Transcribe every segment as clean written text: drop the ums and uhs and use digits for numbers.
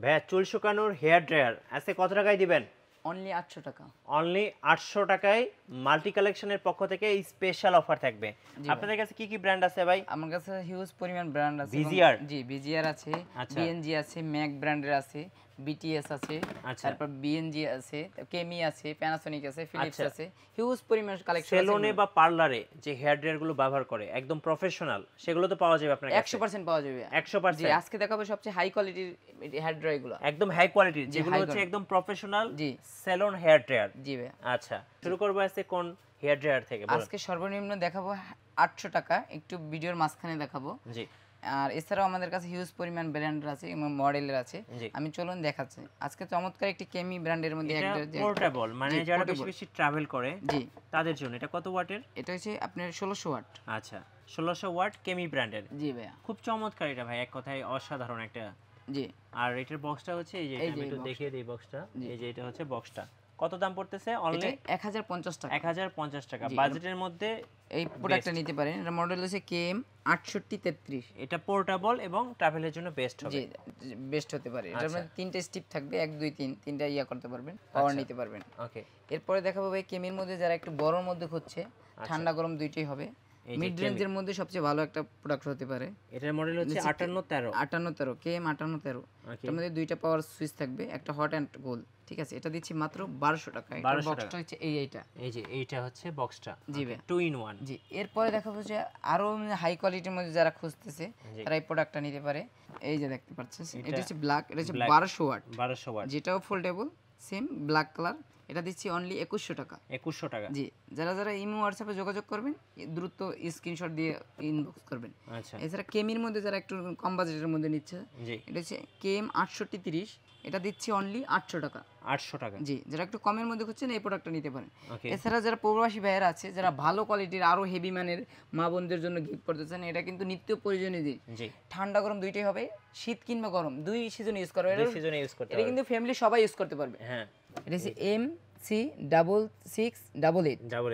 ভাইয়া চুল শুকানোর হেয়ার ড্রায়ার আজকে কত টাকায় দিবেন? অনলি 800 টাকা। অনলি 800 টাকায় মাল্টি কালেকশনের পক্ষ থেকে এই স্পেশাল অফার থাকবে। আপনাদের কাছে কি কি ব্র্যান্ড আছে ভাই? আমার কাছে হিউজ পরিমাণ ব্র্যান্ড আছে। VGR? জি, ভিজিআর আছে, আচ্ছা। বিএনজি আছে, ম্যাক ব্র্যান্ডের আছে, বিটিএস আছে, আচ্ছা। তারপর বিএনজি আছে, কেমি আছে, প্যানাসোনিক আছে, ফিলিপস আচ্ছা। আছে। হিউজ পরিমাণ কালেকশন আছে। সেলুনে বা পার্লারে যে হেয়ার ড্রায়ার গুলো ব্যবহার করে একদম প্রফেশনাল, সেগুলো তো পাওয়া যাবে আপনার কাছে? 100% পাওয়া যাবে। 100%? জি, আজকে দেখাবো সবচেয়ে হাই কোয়ালিটির হেয়ার ড্রায়ার গুলো। একদম হাই কোয়ালিটির, জি, যেগুলো high হচ্ছে quality। একদম প্রফেশনাল জি। Salon hair dryer. জি ভাই। আচ্ছা, শুরু করবো আজকে কোন হেয়ার ড্রায়ার থেকে বলুন? আজকে সর্বনিম্ন দেখাবো 800 টাকা, একটু ভিডিওর মাঝখানে দেখাবো। জি। আর এছাড়াও আমাদের কাছে হিউজ পরিমাণ ব্র্যান্ডের আছে এবং মডেলের আছে। জি। আমি চলুন দেখাচ্ছি। আজকে চমৎকার একটি কেমি ব্র্যান্ডের মধ্যে এটা একটা পোর্টেবল, মানে জি, যারা বেশি portable। বেশি ট্রাভেল করে জি, তাদের জন্য। এটা কত ওয়াটের? এটা হচ্ছে আপনার 1600 ওয়াট। আচ্ছা, 1600 ওয়াট কেমি ব্র্যান্ডের। জি ভাইয়া। খুব চমৎকার এটা ভাই, এক কথায় অসাধারণ একটা। জি, আর এটার বক্সটা হচ্ছে এই যে, এই এটা আমি যে একটু box দেখিয়ে দিই বক্সটা। জি। এই যে এটা হচ্ছে বক্সটা। কত দাম পড়তেছে? এটা অনলি 1050 টাকা। 1050 টাকা জি, বাজেটের মধ্যে। এই প্রোডাক্টটা নিতে পারেন। এটা মডেল হচ্ছে কেএম 6833। এটা পোর্টেবল এবং ট্রাভেলের জন্য বেস্ট হবে। জি, বেস্ট হতে পারে। এটার আচ্ছা। মধ্যে তিনটে স্টিপ থাকবে, 1 2 3 তিনটা করতে পারবেন, পাওয়ার আচ্ছা। নিতে পারবেন। ওকে। এরপরে দেখাবো ভাই কেমির মধ্যে যারা একটু বড়র মধ্যে খুঁজছে, ঠান্ডা গরম দুইটাই হবে। এই যে মিড কেমি। রেঞ্জের মধ্যে সবচেয়ে ভালো একটা প্রোডাক্ট হতে পারে। এটার মডেল হচ্ছে 5813। 5813 কেএম 5813। ওকে। এর মধ্যে দুইটা পাওয়ার সুইচ থাকবে, একটা হট অ্যান্ড কোল্ড। ঠিক আছে, এটা দিচ্ছি মাত্র 1200 টাকা। এটা 1200 বক্সটা হচ্ছে এইটা। এই যে এইটা হচ্ছে বক্সটা। জি ভাই। 2 in 1। জি, এরপরে দেখাবো যে আরো হাই কোয়ালিটির মধ্যে যারা খুঁজতেছে জি। তারা এই প্রোডাক্টটা নিতে পারে। এই যে দেখতে পাচ্ছেন, এটা এটা হচ্ছে ব্ল্যাক, এটা হচ্ছে black। 1200 watt, 1200 watt. যেটাও ফোল্ডেবল, সেম ব্ল্যাক কালার। এটা দিচ্ছি অনলি 2100 টাকা। 2100 টাকা। জি, যারা যারা ইমো হোয়াটসঅ্যাপে যোগাযোগ করবেন দ্রুত স্ক্রিনশট দিয়ে ইনবক্স করবেন। আচ্ছা। এছাড়া কেমির মধ্যে যারা একটু কম বাজেটের মধ্যে নিচ্ছে, জি। এটা হচ্ছে কেএম 6830। এটা দিচ্ছি অনলি 800 টাকা। 800 টাকা। জি, যারা একটু কমের মধ্যে খুঁজছেন এই প্রোডাক্টটা নিতে পারেন। ওকে। এছাড়া যারা প্রবাসী ভাইয়েরা আছে, যারা ভালো কোয়ালিটির আরো হেভি মানের মা বোনদের জন্য গিফট করতে চান, এটা কিন্তু নিত্য প্রয়োজনীয় জিনিস। জি। ঠান্ডা গরম দুইটাই হবে, শীত কিংবা গরম দুই সিজন ইউজ করবে। দুই সিজনে ইউজ করতে এটা পারবে। কিন্তু ফ্যামিলি সবাই ইউজ করতে পারবে। হ্যাঁ। এটা হচ্ছে MC6688। ডাবল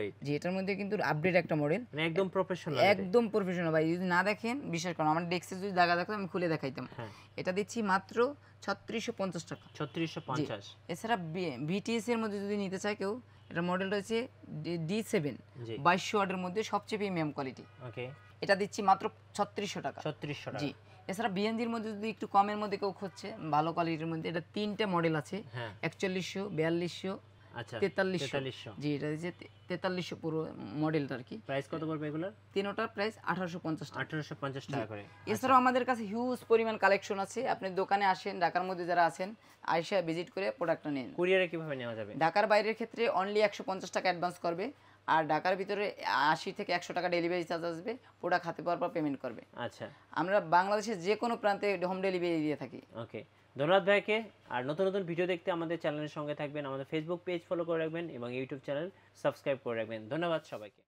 8। জি, এটার মধ্যে কিন্তু আপডেট একটা মডেল, মানে একদম প্রফেশনাল। একদম প্রফেশনাল ভাই। যদি না দেখেন বিশ্বাস করুন, আমার ডেস্কে যদি জায়গা থাকতো আমি খুলে দেখাইতাম। হ্যাঁ। এটা দিচ্ছি মাত্র 3650 টাকা। 3650। এছাড়া বিটিএস এর মধ্যে যদি নিতে চায় কেউ, এটা মডেলটা হচ্ছে D7 জি। 2200 ওয়াটের মধ্যে সবচেয়ে প্রিমিয়াম কোয়ালিটি। ওকে। এটা দিচ্ছি মাত্র 3600 টাকা। 3600 টাকা। জি। এছাড়া বিএনজির মধ্যে যদি একটু কমের মধ্যে কেউ খুঁজছে ভালো কোয়ালিটির মধ্যে, এটা তিনটে মডেল আছে। হ্যাঁ। 4100, 4200, আচ্ছা। 4300। জি, এটা হচ্ছে 4300 পুরো মডেলটা আর কি। প্রাইস কত পড়বে এগুলোর? তিনোটার প্রাইস 1850 টাকা। 1850 টাকা করে। এছাড়াও আমাদের কাছে হিউজ পরিমাণ কালেকশন আছে। আপনি দোকানে আসেন, ঢাকার মধ্যে যারা আছেন আইসা ভিজিট করে প্রোডাক্টটা নিন। কুরিয়ারে কিভাবে নেওয়া যাবে? ঢাকার বাইরের ক্ষেত্রে অনলি 150 টাকা অ্যাডভান্স করবে, আর ঢাকার ভিতরে 80 থেকে 100 টাকা ডেলিভারি চার্জ আসবে। প্রোডাক্ট হাতে পাওয়ার পর পেমেন্ট করবে। আচ্ছা। আমরা বাংলাদেশের যে কোনো প্রান্তে হোম ডেলিভারি দিয়ে থাকি। ওকে, ধন্যবাদ ভাইকে। আর নতুন নতুন ভিডিও দেখতে আমাদের চ্যানেলের সঙ্গে থাকবেন, আমাদের ফেসবুক পেজ ফলো করে রাখবেন এবং ইউটিউব চ্যানেল সাবস্ক্রাইব করে রাখবেন। ধন্যবাদ সবাইকে।